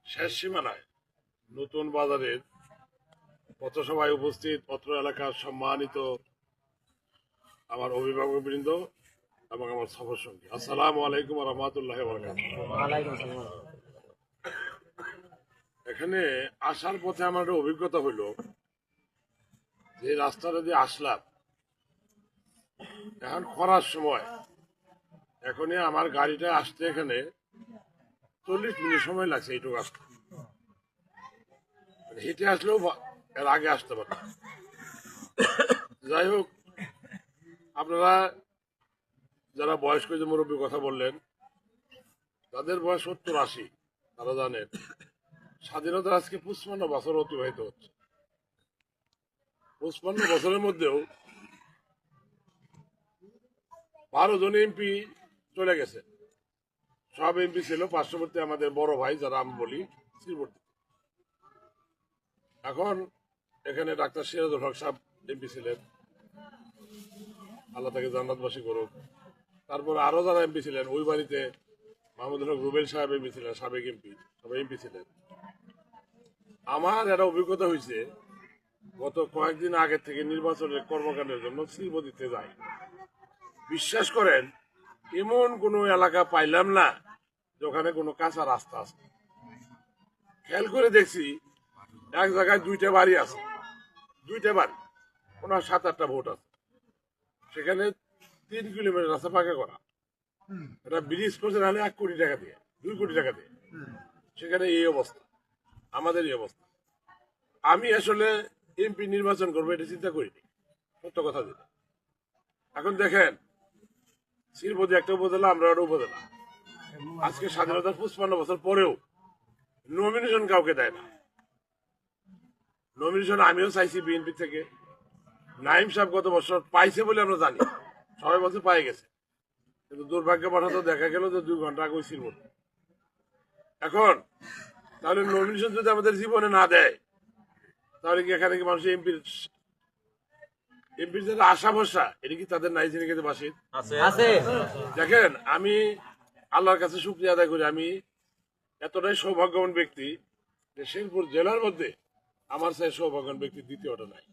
শেষ সীমানায় নতুন বাজারের পথসভায় উপস্থিত অত্র এলাকার সম্মানিত আমার অভিভাবকবৃন্দ এবং আমার সফর সঙ্গী, আসসালামু আলাইকুম ওয়া রাহমাতুল্লাহি ওয়া বারাকাতুহু। এখানে আসার পথে আমার একটা অভিজ্ঞতা হইল যে রাস্তাটা দিয়ে আসলাম, এখন খরার সময়, এখনই আমার গাড়িটা আসতে এখানে 40 মিনিট সময় লাগছে। এইটুকু আসতে হেঁটে আসলেও এর আগে আসতে পারতাম। যাই হোক, আপনারা যারা বয়স্ক যে মুরব্বী কথা বললেন, তাদের বয়স 70-80, তারা জানেন স্বাধীনতার আজকে 55 বছর অতিবাহিত হচ্ছে। 55 বছরের মধ্যেও 12 জন এমপি চলে গেছে। সব এমপি ছিল পার্শ্ববর্তী আমাদের বড় ভাই, যারা আমি বলি শ্রীবর্তী। এখন এখানে ডাক্তার সিরাজুল হক সাহেব এমপি ছিলেন, আল্লাহ তাকে জান্নাতবাসী করুক। তারপরে আরো যারা এমপি ছিলেন, ওই বাড়িতে মাহমুদুল হক রুবেল সাহেব এমপি ছিলেন, সাবেক এমপি, সবাই এমপি ছিলেন। আমার একটা অভিজ্ঞতা হয়েছে, গত কয়েকদিন আগে থেকে নির্বাচনের কর্মকাণ্ডের জন্য শ্রীবতীতে যাই। বিশ্বাস করেন, এমন কোনো এলাকা পাইলাম না যেখানে কোনো কাঁচা রাস্তা আছে। খেয়াল করে দেখছি এক জায়গায় 2টা বাড়ি আছে, 2টা বাড়ি, ওনার 7-8টা ভোট আছে। সেখানে 3 কিলোমিটার রাস্তা পাকা করা, এটা ব্রিজ করছে নাহলে 1 কোটি টাকা দিয়ে, 2 কোটি টাকা দিয়ে। সেখানে এই অবস্থা, আমাদের এই অবস্থা। আমি আসলে এমপি নির্বাচন করবো এটা চিন্তা করিনি, সত্য কথা দিল। এখন দেখেন, শ্রীবতী একটা উপজেলা, আমরা একটা উপজেলা। আজকে স্বাধীনতার 55 বছর পরেও নমিনেশন কাউকে দেয় না। নমিনেশন আমিও চাইছি বিএনপি থেকে। নাইম সাহেব গত বছর পাইছে বলে আমরা জানি, সবাই বছর পাই গেছে, কিন্তু দুর্ভাগ্যবশত দেখা গেল যে 2 ঘন্টা আগে শ্রীবতী। এখন তাহলে নমিনেশন যদি আমাদের জীবনে না দেয়, তাহলে কি এখানে কি মানুষ এমপির যারা আশা ভরসা, এটা কি তাদের নাই জেনে বাসির আছে? দেখেন, আমি আল্লাহর কাছে শুকরিয়া আদায় করি, আমি এতটাই সৌভাগ্যবান ব্যক্তি যে শেরপুর জেলার মধ্যে আমার চাই সৌভাগ্যবান ব্যক্তি দ্বিতীয়টা নাই।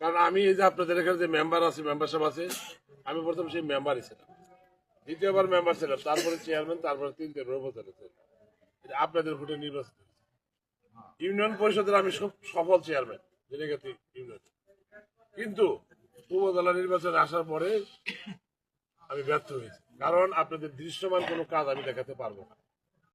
কারণ আমি এই যে আপনাদের এখানে যে মেম্বার আছে, মেম্বারশিপ আছে, আমি প্রথম সেই মেম্বারই ছিলাম, দ্বিতীয়বার মেম্বার ছিলাম, তারপরে চেয়ারম্যান, তারপরে 3বার উপজেলা ছিলাম। আপনাদের ভোটে নির্বাচিত ইউনিয়ন পরিষদের আমি সফল চেয়ারম্যান জেনেগাতি ইউনিয়ন। কিন্তু উপজেলা নির্বাচনে আসার পরে আমি ব্যর্থ হয়েছি, কারণ আপনাদের দৃশ্যমান কোনো কাজ আমি দেখাতে পারবো না।